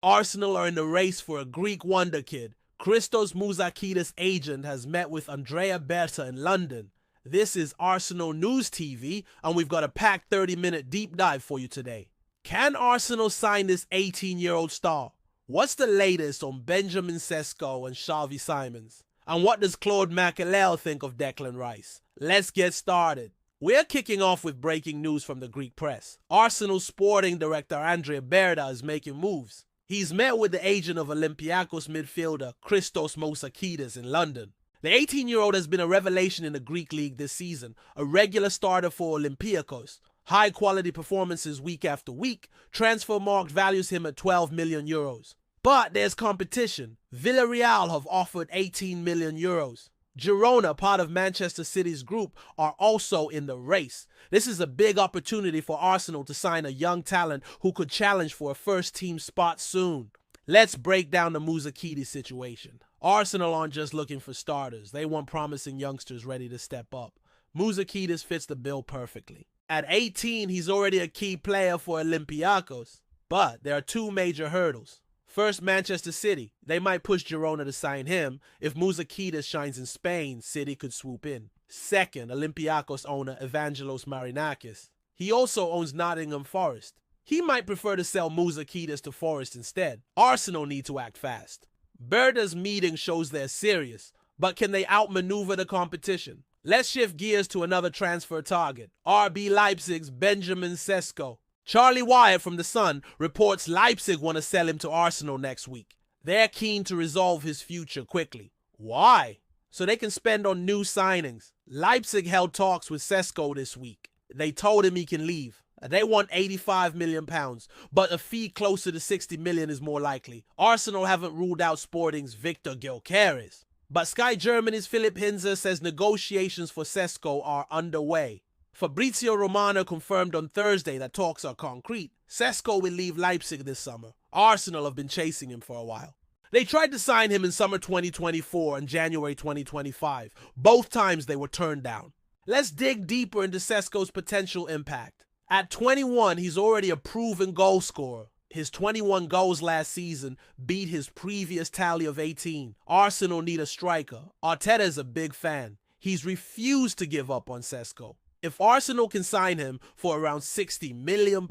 Arsenal are in the race for a Greek wonder kid. Christos Mouzakitis' agent has met with Andrea Berta in London. This is Arsenal News TV, and we've got a packed 30-minute deep dive for you today. Can Arsenal sign this 18-year-old star? What's the latest on Benjamin Sesko and Xavi Simons? And what does Claude Makelele think of Declan Rice? Let's get started. We're kicking off with breaking news from the Greek press. Arsenal sporting director Andrea Berta is making moves. He's met with the agent of Olympiakos midfielder Christos Mouzakitis in London. The 18-year-old has been a revelation in the Greek league this season, a regular starter for Olympiakos. High-quality performances week after week. Transfermarkt values him at 12 million euros. But there's competition. Villarreal have offered 18 million euros. Girona, part of Manchester City's group, are also in the race. This is a big opportunity for Arsenal to sign a young talent who could challenge for a first-team spot soon. Let's break down the Mouzakitis situation. Arsenal aren't just looking for starters. They want promising youngsters ready to step up. Mouzakitis fits the bill perfectly. At 18, he's already a key player for Olympiakos. But there are two major hurdles. First, Manchester City. They might push Girona to sign him. If Mouzakitis shines in Spain, City could swoop in. Second, Olympiakos owner Evangelos Marinakis. He also owns Nottingham Forest. He might prefer to sell Mouzakitis to Forest instead. Arsenal need to act fast. Berta's meeting shows they're serious, but can they outmaneuver the competition? Let's shift gears to another transfer target, RB Leipzig's Benjamin Sesko. Charlie Wyatt from The Sun reports Leipzig want to sell him to Arsenal next week. They're keen to resolve his future quickly. Why? So they can spend on new signings. Leipzig held talks with Sesko this week. They told him he can leave. They want £85 million, but a fee closer to £60 million is more likely. Arsenal haven't ruled out Sporting's Victor Gyökeres. But Sky Germany's Philipp Hinze says negotiations for Sesko are underway. Fabrizio Romano confirmed on Thursday that talks are concrete. Sesko will leave Leipzig this summer. Arsenal have been chasing him for a while. They tried to sign him in summer 2024 and January 2025. Both times they were turned down. Let's dig deeper into Sesko's potential impact. At 21, he's already a proven goal scorer. His 21 goals last season beat his previous tally of 18. Arsenal need a striker. Arteta is a big fan. He's refused to give up on Sesko. If Arsenal can sign him for around £60 million,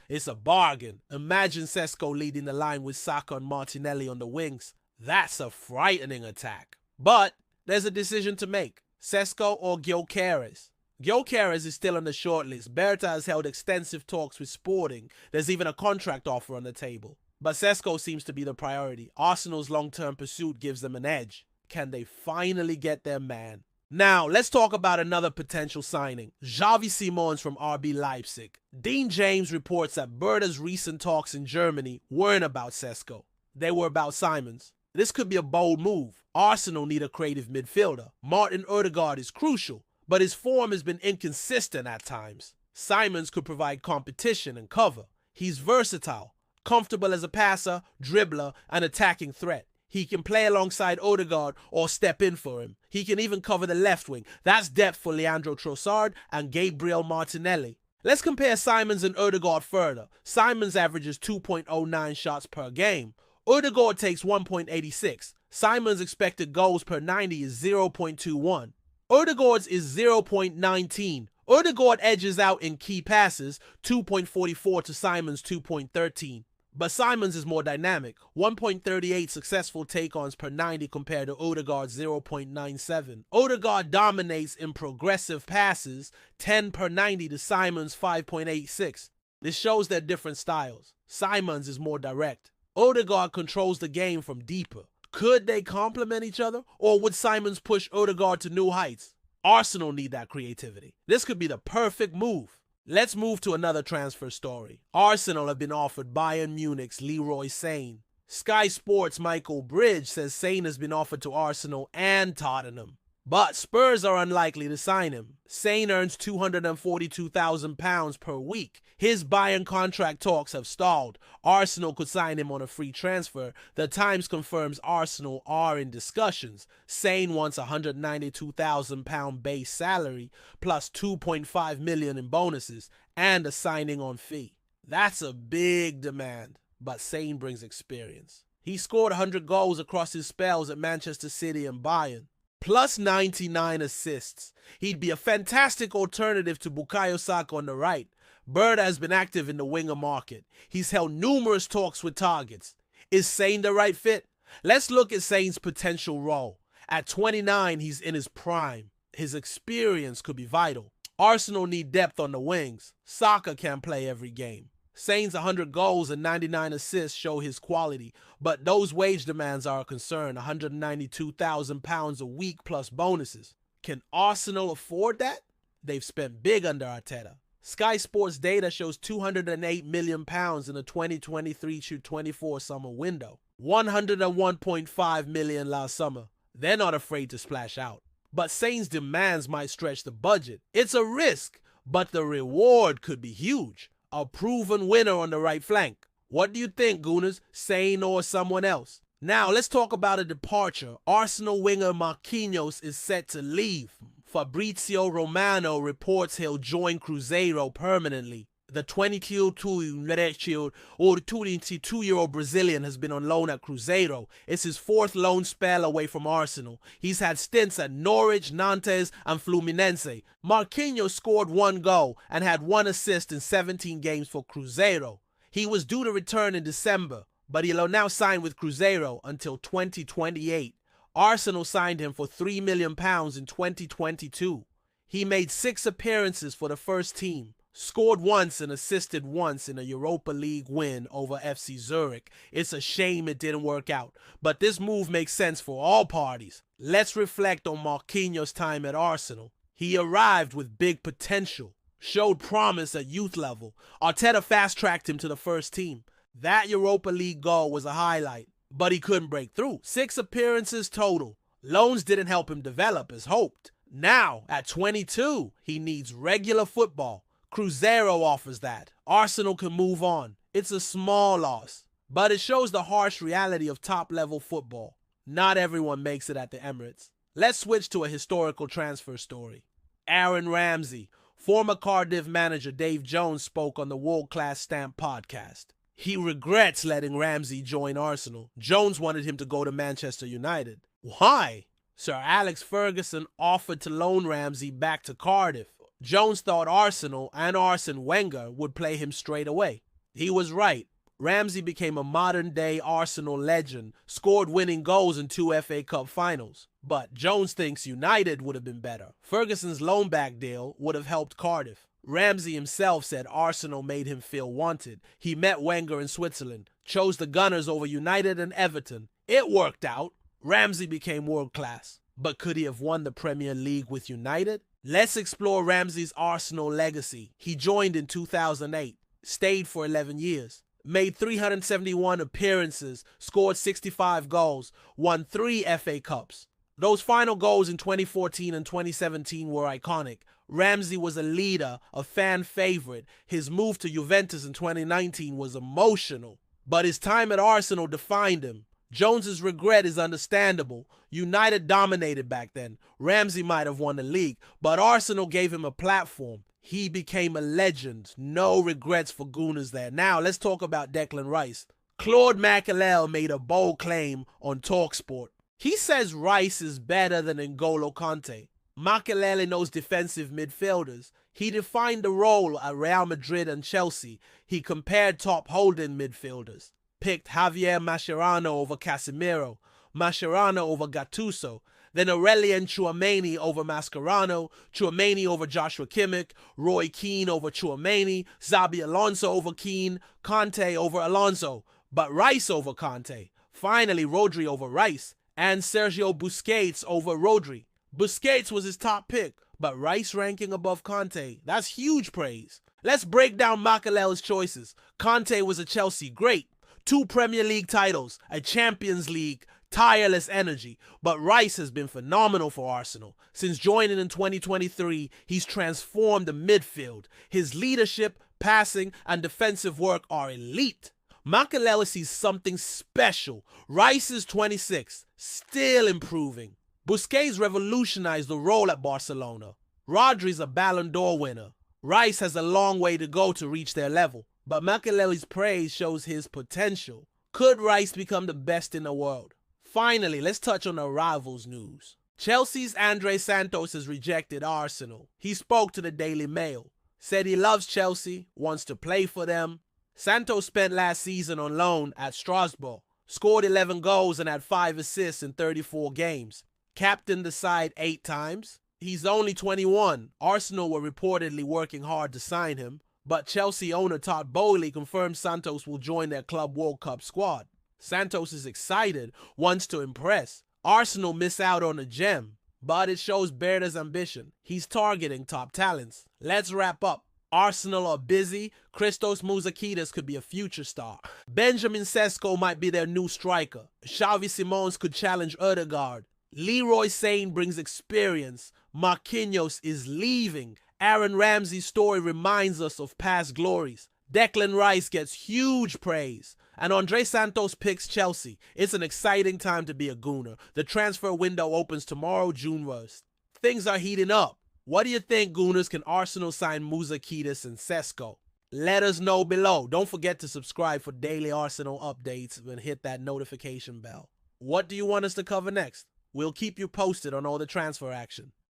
it's a bargain. Imagine Sesko leading the line with Saka and Martinelli on the wings. That's a frightening attack. But there's a decision to make. Sesko or Gyökeres? Gyökeres is still on the shortlist. Berta has held extensive talks with Sporting. There's even a contract offer on the table. But Sesko seems to be the priority. Arsenal's long-term pursuit gives them an edge. Can they finally get their man? Now, let's talk about another potential signing. Xavi Simons from RB Leipzig. Dean James reports that Berta's recent talks in Germany weren't about Sesko. They were about Simons. This could be a bold move. Arsenal need a creative midfielder. Martin Ødegaard is crucial, but his form has been inconsistent at times. Simons could provide competition and cover. He's versatile, comfortable as a passer, dribbler, and attacking threat. He can play alongside Ødegaard or step in for him. He can even cover the left wing. That's depth for Leandro Trossard and Gabriel Martinelli. Let's compare Simons and Ødegaard further. Simons averages 2.09 shots per game. Ødegaard takes 1.86. Simons' expected goals per 90 is 0.21. Ødegaard's is 0.19. Ødegaard edges out in key passes, 2.44 to Simons' 2.13. But Simons is more dynamic, 1.38 successful take-ons per 90 compared to Ødegaard's 0.97. Ødegaard dominates in progressive passes, 10 per 90 to Simons' 5.86. This shows their different styles. Simons is more direct. Ødegaard controls the game from deeper. Could they complement each other, or would Simons push Ødegaard to new heights? Arsenal need that creativity. This could be the perfect move. Let's move to another transfer story. Arsenal have been offered Bayern Munich's Leroy Sane. Sky Sports' Michael Bridge says Sane has been offered to Arsenal and Tottenham. But Spurs are unlikely to sign him. Sane earns £242,000 per week. His Bayern contract talks have stalled. Arsenal could sign him on a free transfer. The Times confirms Arsenal are in discussions. Sane wants £192,000 base salary plus $2.5 million in bonuses and a signing on fee. That's a big demand. but Sane brings experience. He scored 100 goals across his spells at Manchester City and Bayern, plus 99 assists. He'd be a fantastic alternative to Bukayo Saka on the right. Berta has been active in the winger market. He's held numerous talks with targets. Is Sane the right fit? Let's look at Sane's potential role. At 29, he's in his prime. His experience could be vital. Arsenal need depth on the wings. Saka can't play every game. Sane's 100 goals and 99 assists show his quality, but those wage demands are a concern. £192,000 a week plus bonuses. Can Arsenal afford that? They've spent big under Arteta. Sky Sports data shows £208 million in the 2023-24 summer window. $101.5 million last summer. They're not afraid to splash out. But Sane's demands might stretch the budget. It's a risk, but the reward could be huge. A proven winner on the right flank. What do you think, Gooners? Sane or someone else? Now, let's talk about a departure. Arsenal winger Marquinhos is set to leave. Fabrizio Romano reports he'll join Cruzeiro permanently. The 22-year-old Brazilian has been on loan at Cruzeiro. It's his fourth loan spell away from Arsenal. He's had stints at Norwich, Nantes, and Fluminense. Marquinhos scored 1 goal and had 1 assist in 17 games for Cruzeiro. He was due to return in December, but he'll now sign with Cruzeiro until 2028. Arsenal signed him for £3 million in 2022. He made 6 appearances for the first team. Scored once and assisted once in a Europa League win over FC Zurich. It's a shame it didn't work out, but this move makes sense for all parties. Let's reflect on Marquinhos' time at Arsenal. He arrived with big potential, showed promise at youth level. Arteta fast-tracked him to the first team. That Europa League goal was a highlight, but he couldn't break through. 6 appearances total. Loans didn't help him develop as hoped. Now, at 22, he needs regular football. Cruzeiro offers that. Arsenal can move on. It's a small loss, but it shows the harsh reality of top-level football. Not everyone makes it at the Emirates. Let's switch to a historical transfer story. Aaron Ramsey. Former Cardiff manager Dave Jones spoke on the World Class Stamp podcast. He regrets letting Ramsey join Arsenal. Jones wanted him to go to Manchester United. Why? Sir Alex Ferguson offered to loan Ramsey back to Cardiff. Jones thought Arsenal and Arsene Wenger would play him straight away. He was right. Ramsey became a modern-day Arsenal legend, scored winning goals in 2 FA Cup finals. But Jones thinks United would have been better. Ferguson's loan-back deal would have helped Cardiff. Ramsey himself said Arsenal made him feel wanted. He met Wenger in Switzerland, chose the Gunners over United and Everton. It worked out. Ramsey became world-class. But could he have won the Premier League with United? Let's explore Ramsey's Arsenal legacy. He joined in 2008, stayed for 11 years, made 371 appearances, scored 65 goals, won 3 FA Cups. Those final goals in 2014 and 2017 were iconic. Ramsey was a leader, a fan favorite. His move to Juventus in 2019 was emotional, but his time at Arsenal defined him. Jones's regret is understandable. United dominated back then. Ramsey might have won the league, but Arsenal gave him a platform. He became a legend. No regrets for Gooners there. Now, let's talk about Declan Rice. Claude Makelele made a bold claim on TalkSport. He says Rice is better than N'Golo Kante. Makelele knows defensive midfielders. He defined the role at Real Madrid and Chelsea. He compared top holding midfielders. Picked Javier Mascherano over Casemiro, Mascherano over Gattuso, then Aurelien Tchouameni over Mascherano, Tchouameni over Joshua Kimmich, Roy Keane over Tchouameni, Xabi Alonso over Keane, Kante over Alonso, but Rice over Kante. Finally, Rodri over Rice, and Sergio Busquets over Rodri. Busquets was his top pick, but Rice ranking above Kante. That's huge praise. Let's break down Makelele's choices. Kante was a Chelsea great. 2 Premier League titles, a Champions League, tireless energy. But Rice has been phenomenal for Arsenal. Since joining in 2023, he's transformed the midfield. His leadership, passing, and defensive work are elite. Makelele sees something special. Rice is 26, still improving. Busquets revolutionized the role at Barcelona. Rodri's a Ballon d'Or winner. Rice has a long way to go to reach their level. but Makelele's praise shows his potential. Could Rice become the best in the world? Finally, let's touch on the rivals news. Chelsea's Andrey Santos has rejected Arsenal. He spoke to the Daily Mail, said he loves Chelsea, wants to play for them. Santos spent last season on loan at Strasbourg, scored 11 goals and had 5 assists in 34 games, captained the side 8 times. He's only 21. Arsenal were reportedly working hard to sign him, but Chelsea owner Todd Boehly confirmed Santos will join their Club World Cup squad. Santos is excited, wants to impress. Arsenal miss out on a gem, but it shows Berta's ambition. He's targeting top talents. Let's wrap up. Arsenal are busy. Christos Mouzakitis could be a future star. Benjamin Sesko might be their new striker. Xavi Simons could challenge Ødegaard. Leroy Sane brings experience. Marquinhos is leaving. Aaron Ramsey's story reminds us of past glories. Declan Rice gets huge praise. And Andrey Santos picks Chelsea. It's an exciting time to be a Gooner. The transfer window opens tomorrow, June 1st. Things are heating up. What do you think, Gooners? Can Arsenal sign Mouzakitis and Sesko? Let us know below. Don't forget to subscribe for daily Arsenal updates and hit that notification bell. What do you want us to cover next? We'll keep you posted on all the transfer action.